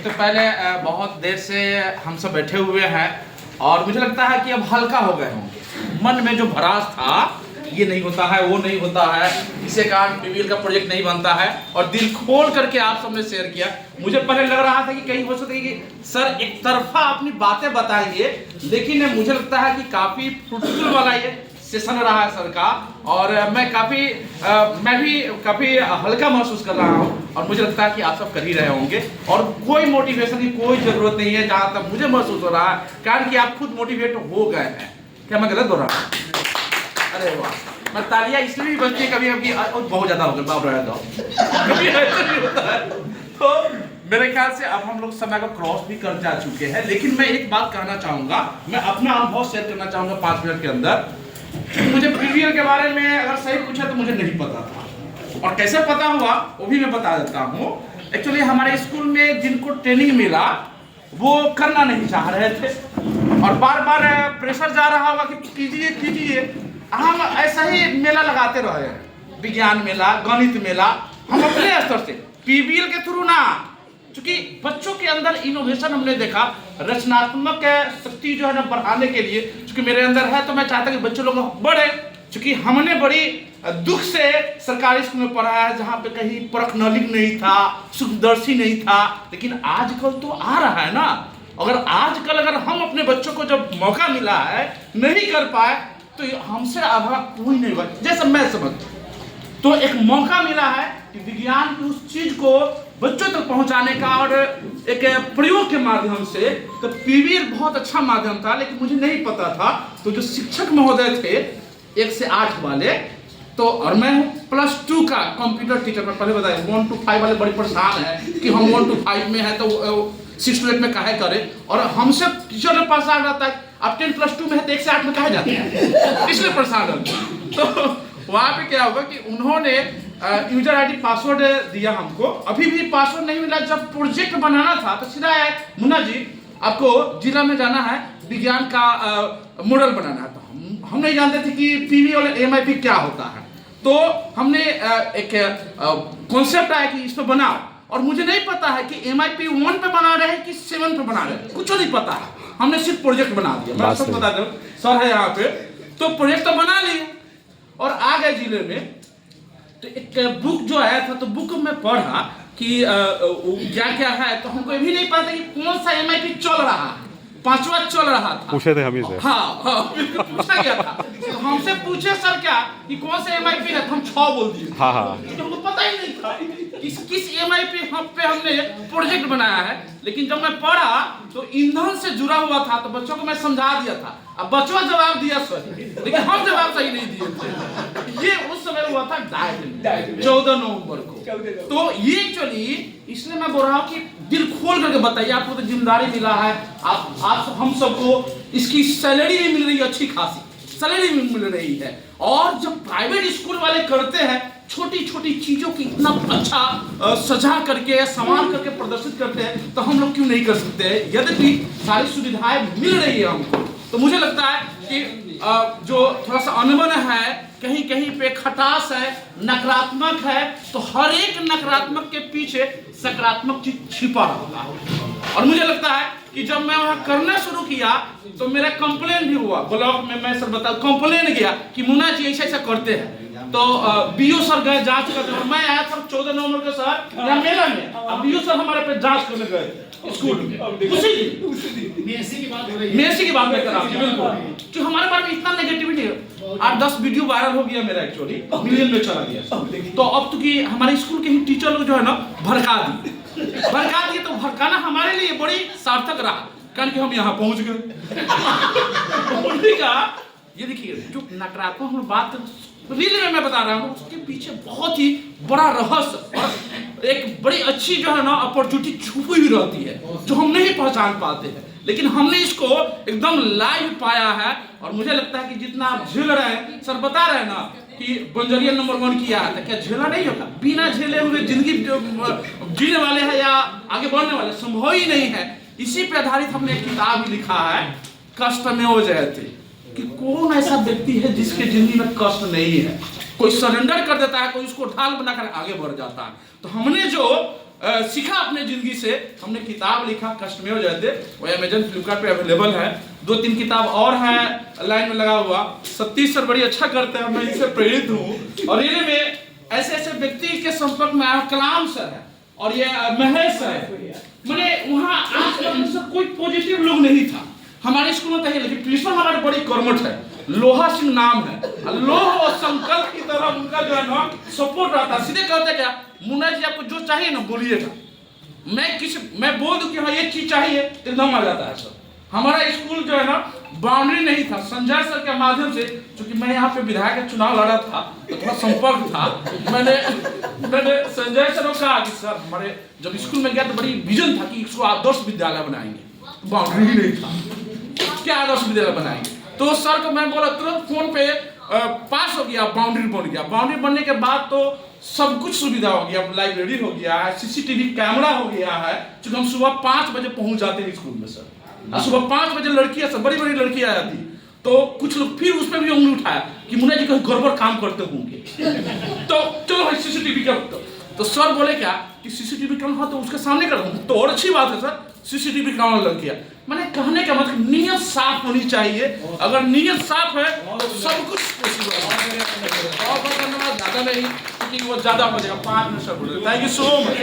तो पहले बहुत देर से हम सब बैठे हुए हैं और मुझे लगता है कि अब हल्का हो गए होंगे। मन में जो भरास था, ये नहीं होता है, वो नहीं होता है, इसे कारण पीवीएल का प्रोजेक्ट नहीं बनता है, और दिल खोल करके आप सबने शेयर किया। मुझे पहले लग रहा था कि कहीं हो सकता है कि सर एक तरफा अपनी बातें बताएंगे, लेकिन मुझे लगता है कि काफी फ्रूटफुल वाला ये सेशन रहा है सर का, और मैं भी काफी हल्का महसूस कर रहा हूँ, और मुझे लगता है कि आप सब कर ही रहे होंगे, और कोई मोटिवेशन की कोई जरूरत नहीं है जहाँ तक मुझे महसूस हो रहा है, कारण कि आप खुद मोटिवेट हो गए हैं। क्या मैं गलत बोल रहा हूँ? अरे वाह, मैं तालियां इसलिए भी बजती है कभी कभी, बहुत ज्यादा हो गया बाप रहा था कभी ऐसा नहीं होता है। तो मेरे ख्याल से अब हम लोग समय को क्रॉस भी कर जा चुके हैं, लेकिन मैं एक बात कहना चाहूंगा, मैं अपना अनुभव शेयर करना चाहूंगा 5 मिनट के अंदर। मुझे पीवीएल के बारे में अगर सही पूछा तो मुझे नहीं पता था, और कैसे पता हुआ वो भी मैं बता देता हूँ। एक्चुअली हमारे स्कूल में जिनको ट्रेनिंग मिला वो करना नहीं चाह रहे थे, और बार बार प्रेशर जा रहा होगा कि कीजिए कीजिए। हम ऐसा ही मेला लगाते रहे, विज्ञान मेला, गणित मेला, हम अपने स्तर से पीवीएल के थ्रू ना, क्योंकि बच्चों के अंदर इनोवेशन हमने देखा, रचनात्मक शक्ति जो है ना बढ़ाने के लिए, क्योंकि मेरे अंदर है, तो मैं चाहता कि बच्चे लोग बढ़े, क्योंकि हमने बड़ी दुख से सरकारी स्कूल में पढ़ा है जहाँ पे कहीं परखनलिक नहीं था, सूक्ष्मदर्शी नहीं था, लेकिन आजकल तो आ रहा है ना। अगर हम अपने बच्चों को जब मौका मिला है नहीं कर पाए तो हमसे आभा कोई नहीं हुआ, जैसा मैं समझता हूं। तो एक मौका मिला है कि विज्ञान की उस चीज को बच्चों तक पहुंचाने का, और एक प्रयोग के माध्यम से, तो पीवीएल बहुत अच्छा माध्यम था, लेकिन मुझे नहीं पता था। तो जो शिक्षक महोदय थे 1 से 8 वाले, तो और मैं हूँ +2 का कंप्यूटर टीचर। मैं पहले बताया 1 to 5 वाले बड़ी परेशान है कि हम 1 to 5 में है तो 6 to 8 में काहे करें, और हमसे टीचर के पास आ जाता है आप 10+2 में है तो 1 से 8 में काहे जाते हैं, इसलिए परेशान है। तो वहाँ पे क्या होगा कि उन्होंने यूजर आईडी पासवर्ड दिया हमको, अभी भी पासवर्ड नहीं मिला। जब प्रोजेक्ट बनाना था तो सीधा है, मुन्ना जी आपको जिला में जाना है, विज्ञान का मॉडल बनाना है। तो हम नहीं जानते थे कि पीवीएल और एमआईपी क्या होता है, तो हमने एक कॉन्सेप्ट आया कि इसको बनाओ, और मुझे नहीं पता है कि एमआईपी 1 पे बना रहे हैं कि 7 पे बना रहे हैं, कुछ नहीं पता है। हमने सिर्फ प्रोजेक्ट बना दिया, मैं सब बता दूं, सर है यहाँ पे, तो प्रोजेक्ट तो बना लिए और आ गए जिले में। तो एक बुक जो आया था, तो बुक में पढ़ा कि क्या क्या है, तो हमको ये भी नहीं पता कि कौन सा एमआईपी चल रहा है। 5वां चल रहा था, पूछे थे हम ही से। हाँ बिल्कुल पूछा गया था। तो हमसे पूछे सर क्या कि कौन सा एमआईपी है, तो हम 6 बोल दिए। हाँ, तो हमको पता ही नहीं था किस एमआईपी पे हमने प्रोजेक्ट बनाया है। लेकिन जब मैं पढ़ा तो ईंधन से जुड़ा हुआ था, तो बच्चों को मैं समझा दिया था। अब बच्चों जवाब दिया सही, लेकिन हम जवाब सही नहीं दिए थे। ये उस समय हुआ था 14 नवंबर को। तो ये एक्चुअली इसलिए मैं बोल रहा हूँ कि दिल खोल करके बताइए, आपको तो जिम्मेदारी मिला है, आप हम सबको इसकी सैलरी भी मिल रही है, अच्छी खासी सैलरी भी मिल रही है। और जब प्राइवेट स्कूल वाले करते हैं, छोटी छोटी चीजों की इतना अच्छा सजा करके, संवार करके प्रदर्शित करते हैं, तो हम लोग क्यों नहीं कर सकते हैं? यद्यपि सारी सुविधाएं मिल रही है हमको, तो मुझे लगता है कि जो थोड़ा सा अनबन है, कहीं कहीं पे खटास है, नकारात्मक है, तो हर एक नकारात्मक के पीछे सकारात्मक चीज छिपा रहता है। और मुझे लगता है कि जब मैं वहां करना शुरू किया तो मेरा कंप्लेन भी हुआ ब्लॉक में। मैं सर बता कंप्लेन गया कि मुन्ना जी ऐसा ऐसा करते हैं, तो बीओ सर गए जांच करने, और मैं आया था 14 नवंबर के सर यहाँ मेला में, अब बीओ सर हमारे पे जांच करने गए स्कूल में। उसी मेसी की बात मैं कर रहा हूँ बिल्कुल, कि हमारे बारे में इतना नेगेटिविटी है। 8-10 वीडियो वायरल हो गया मेरा, एक्चुअली मिलियन में चला गया। तो अब तो कि हमारे स्कूल के ही टीचर लोग जो है ना भड़का दिए, तो भड़काना हमारे लिए बड़ी सार्थक रहा, कारण कि हम यहाँ पहुंच गए। ये देखिए जो नकारात्मक हम बात रियल में मैं बता रहा हूँ, उसके पीछे बहुत ही बड़ा रहस्य और एक बड़ी अच्छी जो है ना अपॉर्चुनिटी छुपी हुई रहती है, जो हम नहीं पहचान पाते हैं। लेकिन हमने इसको एकदम लाइव पाया है, और मुझे लगता है कि जितना आप झेल रहे हैं, सर बता रहे हैं ना कि बंजरिया नंबर 1 किया है, तो क्या झेला नहीं होता? बिना झेले हुए जिंदगी जीने वाले हैं या आगे बढ़ने वाले संभव ही नहीं है। इसी पे आधारित हमने एक किताब लिखा है, कष्ट में हो जाते, कि कौन ऐसा व्यक्ति है जिसके जिंदगी में कष्ट नहीं है। कोई सरेंडर कर देता है, कोई उसको ढाल बनाकर आगे बढ़ जाता है। तो हमने जो सीखा अपने ज़िंदगी से। हमने किताब लिखा कष्टमेव जयते, वो अमेजन फ्लिपकार्ट पे अवेलेबल है। 2-3 किताब और है लाइन में लगा हुआ। सतीश सर बड़ी अच्छा करते हैं, मैं इनसे प्रेरित हूँ। और ये में ऐसे ऐसे व्यक्ति के संपर्क में आया, कलाम सर है और ये महेश है। मैंने वहाँ आस कोई पॉजिटिव लोग नहीं था हमारे स्कूल में कहीं, लेकिन प्रिंसिपल हमारे बड़ी कर्मठ है, लोहा सिंह नाम है। लोह और संकल्प की तरह उनका जो है ना सपोर्ट रहता है। सीधे कहते क्या मुन्ना जी आपको जो चाहिए ना बोलिएगा, मैं बोल दूं कि हाँ ये चीज चाहिए एकदम आ जाता है सर। हमारा स्कूल जो है ना बाउंड्री नहीं था। संजय सर के माध्यम से, क्योंकि मैं यहाँ पे विधायक का चुनाव लड़ा था तो थोड़ा संपर्क था, मैंने संजय सर को कहा कि सर हमारे जब स्कूल में गया तो बड़ी विजन था कि इसको आदर्श विद्यालय बनाएंगे। बाउंड्री ही नहीं था, क्या आदर्श विद्यालय बनाएंगे। तो सर को मैं बोला, तुरंत फोन पे पास हो गया, बाउंड्री बन गया। बाउंड्री बनने के बाद तो सब कुछ सुविधा हो गया, लाइब्रेरी हो गया है, सीसीटीवी कैमरा हो गया है। क्योंकि हम सुबह 5 बजे पहुंच जाते हैं स्कूल में सर, सुबह 5 बजे लड़कियां सब बड़ी बड़ी लड़कियां आ जाती। तो कुछ लोग फिर उसमें भी उंगली उठाया कि मुन्ना जी कहीं गड़बड़ काम करते होंगे। तो चलो भाई सीसीटीवी का, तो सर बोले क्या कि सीसीटीवी कैमरा तो उसके सामने कर दूं, तो और अच्छी बात है सर, सीसीटीवी कैमरा लग गया। मैंने कहने का मतलब नीयत साफ होनी चाहिए। अगर नीयत साफ है तो सब कुछ पॉसिबल है। बहुत बहुत धन्यवाद, ज्यादा नहीं क्योंकि वो ज्यादा हो जाएगा, 5 मिनट सर बोले। Thank you so much.